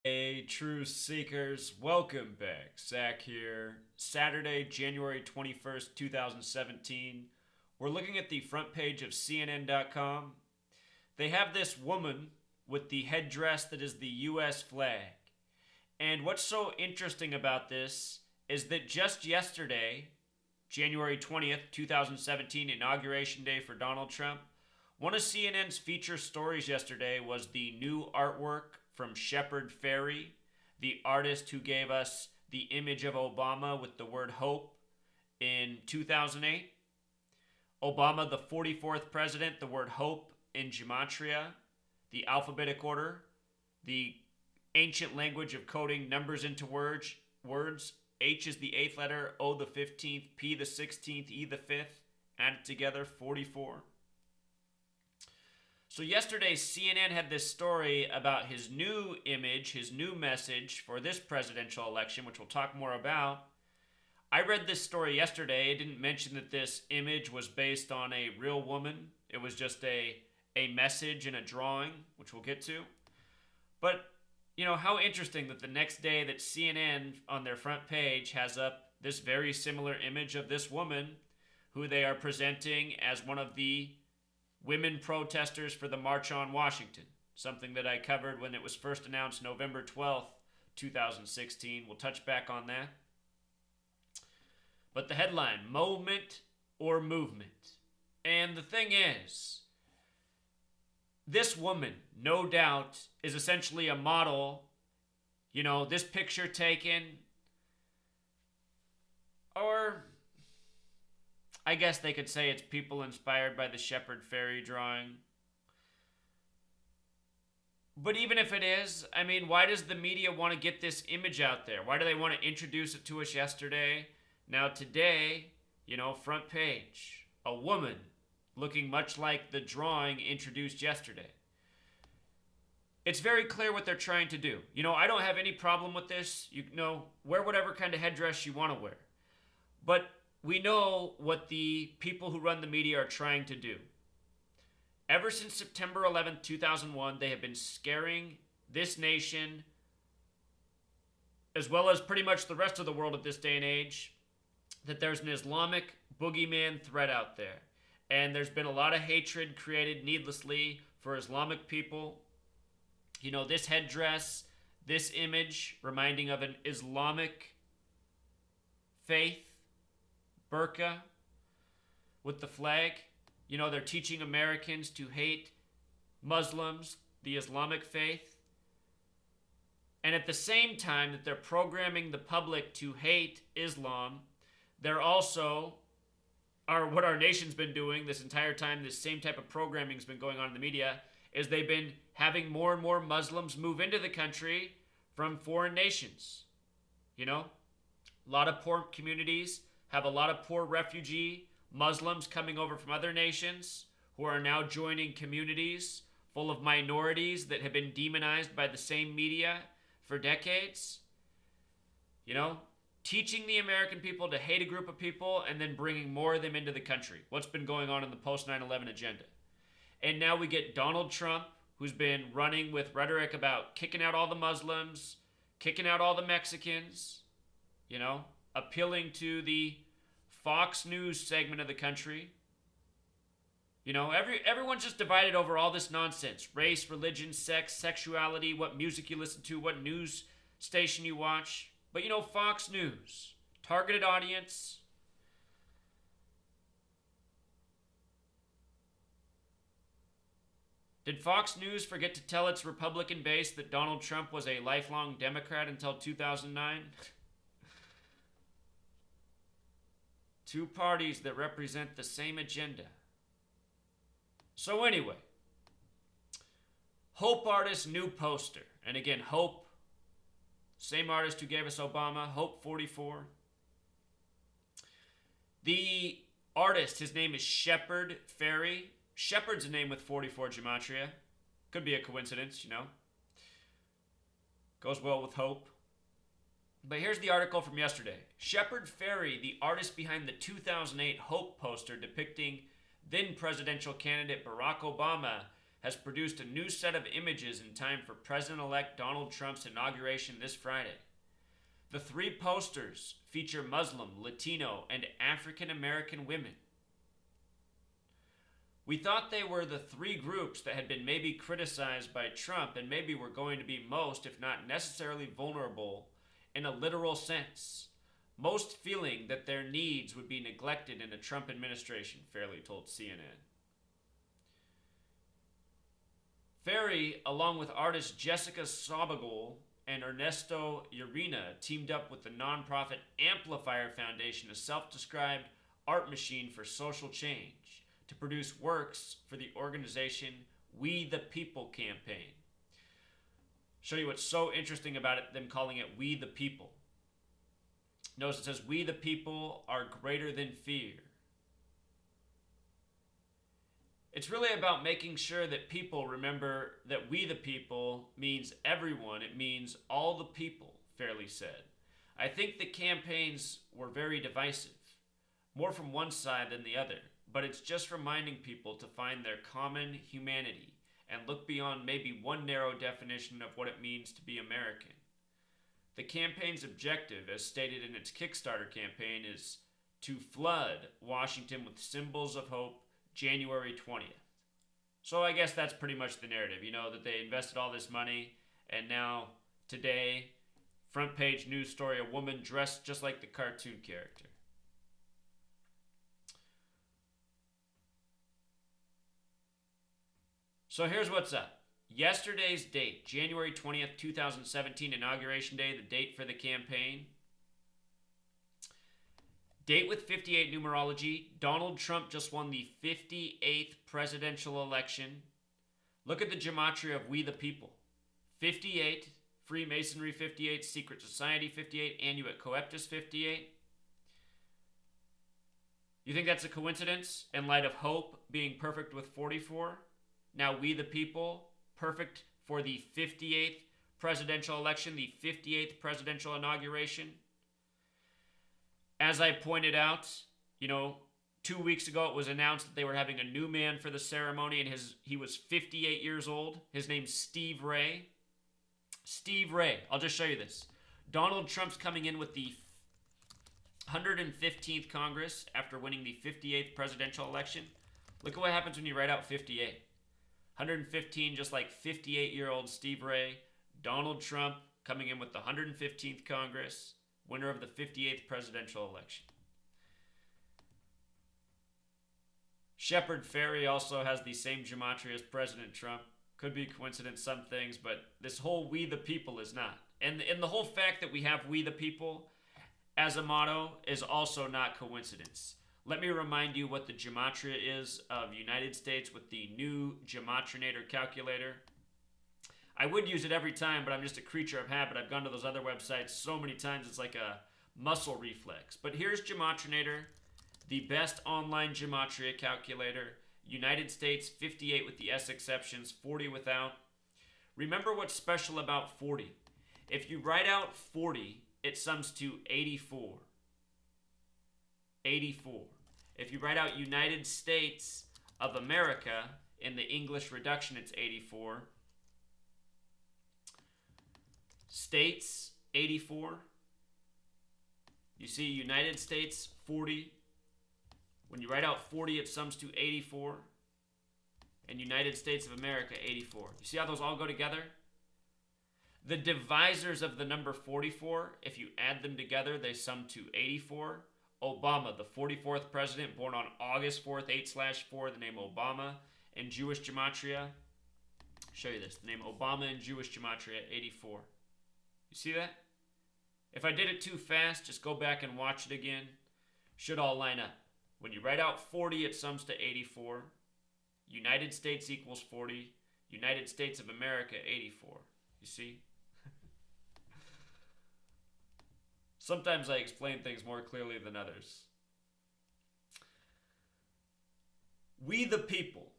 Hey, true seekers, welcome back. Zach here. Saturday, January 21st, 2017. We're looking at the front page of CNN.com. They have this woman with the headdress that is the U.S. flag. And what's so interesting about this is that just yesterday, January 20th, 2017, Inauguration Day for Donald Trump, one of CNN's feature stories yesterday was the new artwork from Shepard Fairey, the artist who gave us the image of Obama with the word hope in 2008. Obama, the 44th president, the word hope in Gematria, the alphabetic order, the ancient language of coding numbers into words. H is the eighth letter, O the 15th, P the 16th, E the 5th. Added together, 44. So yesterday, CNN had this story about his new image, his new message for this presidential election, which we'll talk more about. I read this story yesterday. It didn't mention that this image was based on a real woman. It was just a message and a drawing, which we'll get to. But, how interesting that the next day that CNN on their front page has up this very similar image of this woman who they are presenting as one of the women protesters for the March on Washington, something that I covered when it was first announced November 12th, 2016. We'll touch back on that. But the headline, Moment or Movement. And the thing is, this woman, no doubt, is essentially a model. This picture taken, or I guess they could say it's people inspired by the Shepard Fairey drawing. But even if it is, why does the media want to get this image out there? Why do they want to introduce it to us yesterday? Now, today, front page, a woman looking much like the drawing introduced yesterday. It's very clear what they're trying to do. I don't have any problem with this. Wear whatever kind of headdress you want to wear. But we know what the people who run the media are trying to do. Ever since September 11th, 2001, they have been scaring this nation, as well as pretty much the rest of the world at this day and age, that there's an Islamic boogeyman threat out there. And there's been a lot of hatred created needlessly for Islamic people. This headdress, this image reminding of an Islamic faith, burqa, with the flag. They're teaching Americans to hate Muslims, the Islamic faith. And at the same time that they're programming the public to hate Islam, they're also, what our nation's been doing this entire time, this same type of programming has been going on in the media, is they've been having more and more Muslims move into the country from foreign nations. A lot of poor communities have a lot of poor refugee Muslims coming over from other nations who are now joining communities full of minorities that have been demonized by the same media for decades. Teaching the American people to hate a group of people and then bringing more of them into the country. What's been going on in the post 9/11 agenda. And now we get Donald Trump, who's been running with rhetoric about kicking out all the Muslims, kicking out all the Mexicans, appealing to the Fox News segment of the country. Everyone's just divided over all this nonsense. Race, religion, sex, sexuality, what music you listen to, what news station you watch. But Fox News, targeted audience. Did Fox News forget to tell its Republican base that Donald Trump was a lifelong Democrat until 2009? Two parties that represent the same agenda. So anyway, Hope artist new poster. And again, Hope, same artist who gave us Obama, Hope 44. The artist, his name is Shepard Fairey. Shepard's a name with 44 gematria. Could be a coincidence, Goes well with Hope. But here's the article from yesterday. Shepard Fairey, the artist behind the 2008 Hope poster depicting then presidential candidate Barack Obama, has produced a new set of images in time for President-elect Donald Trump's inauguration this Friday. The 3 posters feature Muslim, Latino, and African American women. We thought they were the 3 groups that had been maybe criticized by Trump and maybe were going to be most, if not necessarily, vulnerable in a literal sense, most feeling that their needs would be neglected in a Trump administration, Fairey told CNN. Fairey, along with artist Jessica Sobagol and Ernesto Urena, teamed up with the nonprofit Amplifier Foundation, a self-described art machine for social change, to produce works for the organization We the People campaign. Show you what's so interesting about it, them calling it We the People. Notice it says, we the people are greater than fear. It's really about making sure that people remember that we the people means everyone. It means all the people, Fairey said. I think the campaigns were very divisive, more from one side than the other, but it's just reminding people to find their common humanity and look beyond maybe one narrow definition of what it means to be American. The campaign's objective, as stated in its Kickstarter campaign, is to flood Washington with symbols of hope January 20th. So I guess that's pretty much the narrative, that they invested all this money, and now, today, front page news story, a woman dressed just like the cartoon character. So here's what's up. Yesterday's date, January 20th, 2017, Inauguration Day, the date for the campaign. Date with 58 numerology. Donald Trump just won the 58th presidential election. Look at the gematria of We the People. 58, Freemasonry 58, Secret Society 58, Annuit Coeptus 58. You think that's a coincidence in light of Hope being perfect with 44? Now We the People, perfect for the 58th presidential election, the 58th presidential inauguration. As I pointed out, 2 weeks ago it was announced that they were having a new man for the ceremony, and he was 58 years old. His name's Steve Ray. Steve Ray. I'll just show you this. Donald Trump's coming in with the 115th Congress after winning the 58th presidential election. Look at what happens when you write out 58. 115, just like 58-year-old Steve Ray. Donald Trump coming in with the 115th Congress, winner of the 58th presidential election. Shepard Fairey also has the same gematria as President Trump. Could be coincidence, some things, but this whole We the People is not. And the whole fact that we have We the People as a motto is also not coincidence. Let me remind you what the gematria is of United States with the new Gematrinator calculator. I would use it every time, but I'm just a creature of habit. I've gone to those other websites so many times, it's like a muscle reflex. But here's Gematrinator, the best online gematria calculator. United States, 58 with the S exceptions, 40 without. Remember what's special about 40. If you write out 40, it sums to 84. 84. If you write out United States of America in the English reduction, it's 84. States, 84. You see United States, 40. When you write out 40, it sums to 84. And United States of America, 84. You see how those all go together? The divisors of the number 44, if you add them together, they sum to 84. Obama, the 44th president, born on August 4th, 8/4, the name Obama, in Jewish gematria. I'll show you this. The name Obama in Jewish gematria, 84. You see that? If I did it too fast, just go back and watch it again. Should all line up. When you write out 40, it sums to 84. United States equals 40. United States of America, 84. You see? Sometimes I explain things more clearly than others. We the people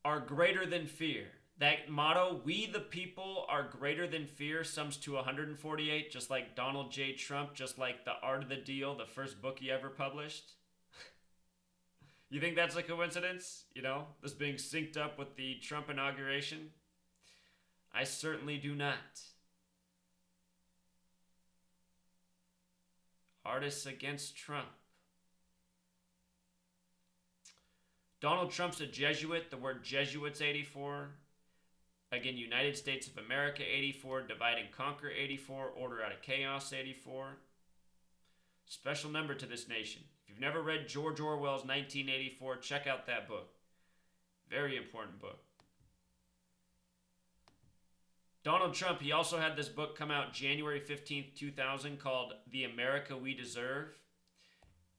are greater than fear. That motto, we the people are greater than fear, sums to 148, just like Donald J. Trump, just like The Art of the Deal, the first book he ever published. You think that's a coincidence? You know, this being synced up with the Trump inauguration? I certainly do not. Artists against Trump. Donald Trump's a Jesuit. The word Jesuit's 84. Again, United States of America 84. Divide and Conquer 84. Order out of Chaos 84. Special number to this nation. If you've never read George Orwell's 1984, check out that book. Very important book. Donald Trump, he also had this book come out January 15th, 2000 called The America We Deserve.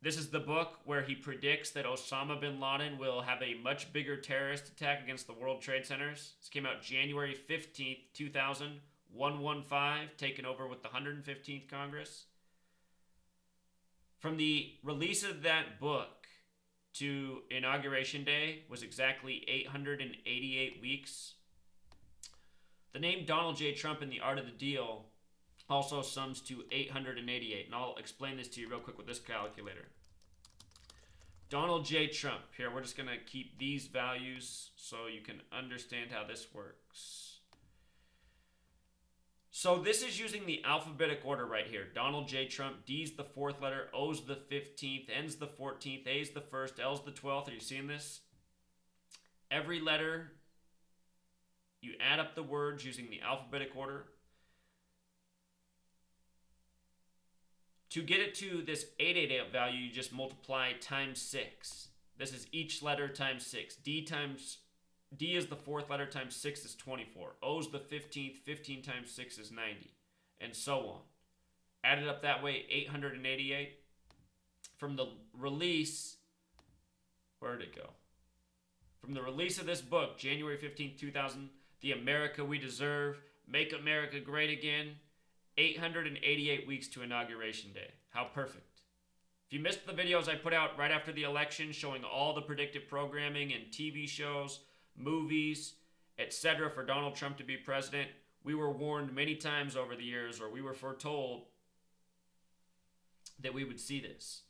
This is the book where he predicts that Osama bin Laden will have a much bigger terrorist attack against the World Trade Centers. This came out January 15th, 2000, 115, taken over with the 115th Congress. From the release of that book to Inauguration Day was exactly 888 weeks. The name Donald J. Trump in The Art of the Deal also sums to 888, and I'll explain this to you real quick with this calculator. Donald J. Trump. Here, we're just going to keep these values so you can understand how this works. So this is using the alphabetic order right here. Donald J. Trump, D's the 4th letter, O's the 15th, N's the 14th, A's the 1st, L's the 12th. Are you seeing this? Every letter, you add up the words using the alphabetic order. To get it to this 888 value, you just multiply times 6. This is each letter times 6. D is the 4th letter times 6 is 24. O is the 15th. 15 times 6 is 90. And so on. Added up that way, 888. From the release, where did it go? From the release of this book, January 15th, 2000, The America We Deserve, Make America Great Again, 888 weeks to Inauguration Day. How perfect. If you missed the videos I put out right after the election showing all the predictive programming and TV shows, movies, etc. for Donald Trump to be president, we were warned many times over the years, or we were foretold that we would see this.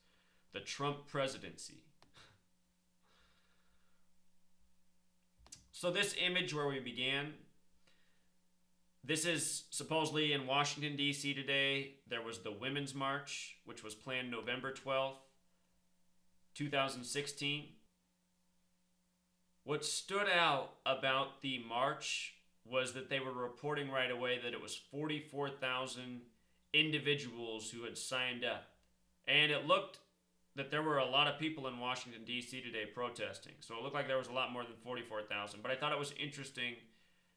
The Trump presidency. So this image where we began, this is supposedly in Washington, D.C. today. There was the Women's March, which was planned November 12th, 2016. What stood out about the march was that they were reporting right away that it was 44,000 individuals who had signed up. And it looked that there were a lot of people in Washington, D.C. today protesting. So it looked like there was a lot more than 44,000. But I thought it was interesting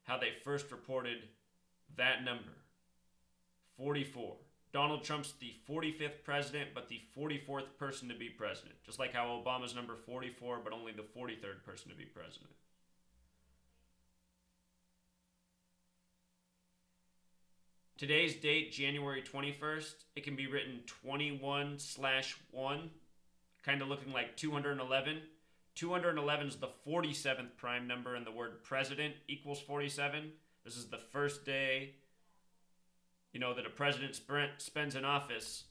how they first reported that number, 44. Donald Trump's the 45th president, but the 44th person to be president. Just like how Obama's number 44, but only the 43rd person to be president. Today's date, January 21st, it can be written 21/1, kind of looking like 211. 211 is the 47th prime number, and the word president equals 47. This is the first day, that a president spends in office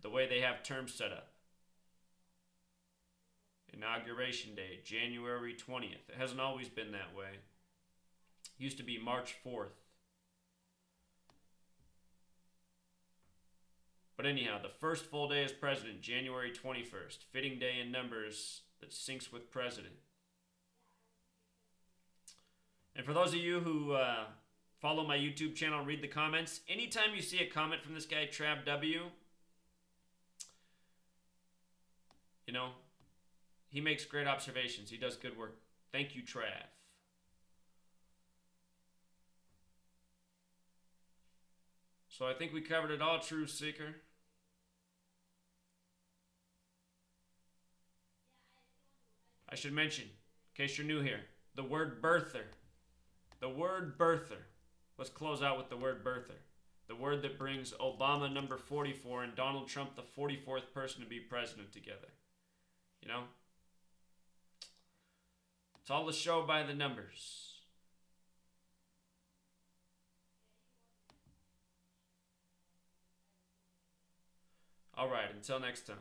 the way they have terms set up. Inauguration Day, January 20th. It hasn't always been that way. It used to be March 4th. But anyhow, the first full day as president, January 21st. Fitting day in numbers that syncs with president. And for those of you who follow my YouTube channel, read the comments, anytime you see a comment from this guy, Trav W., he makes great observations. He does good work. Thank you, Trav. So I think we covered it all, Truth Seeker. I should mention, in case you're new here, the word birther. The word birther. Let's close out with the word birther. The word that brings Obama number 44 and Donald Trump the 44th person to be president together. It's all a show by the numbers. All right, until next time.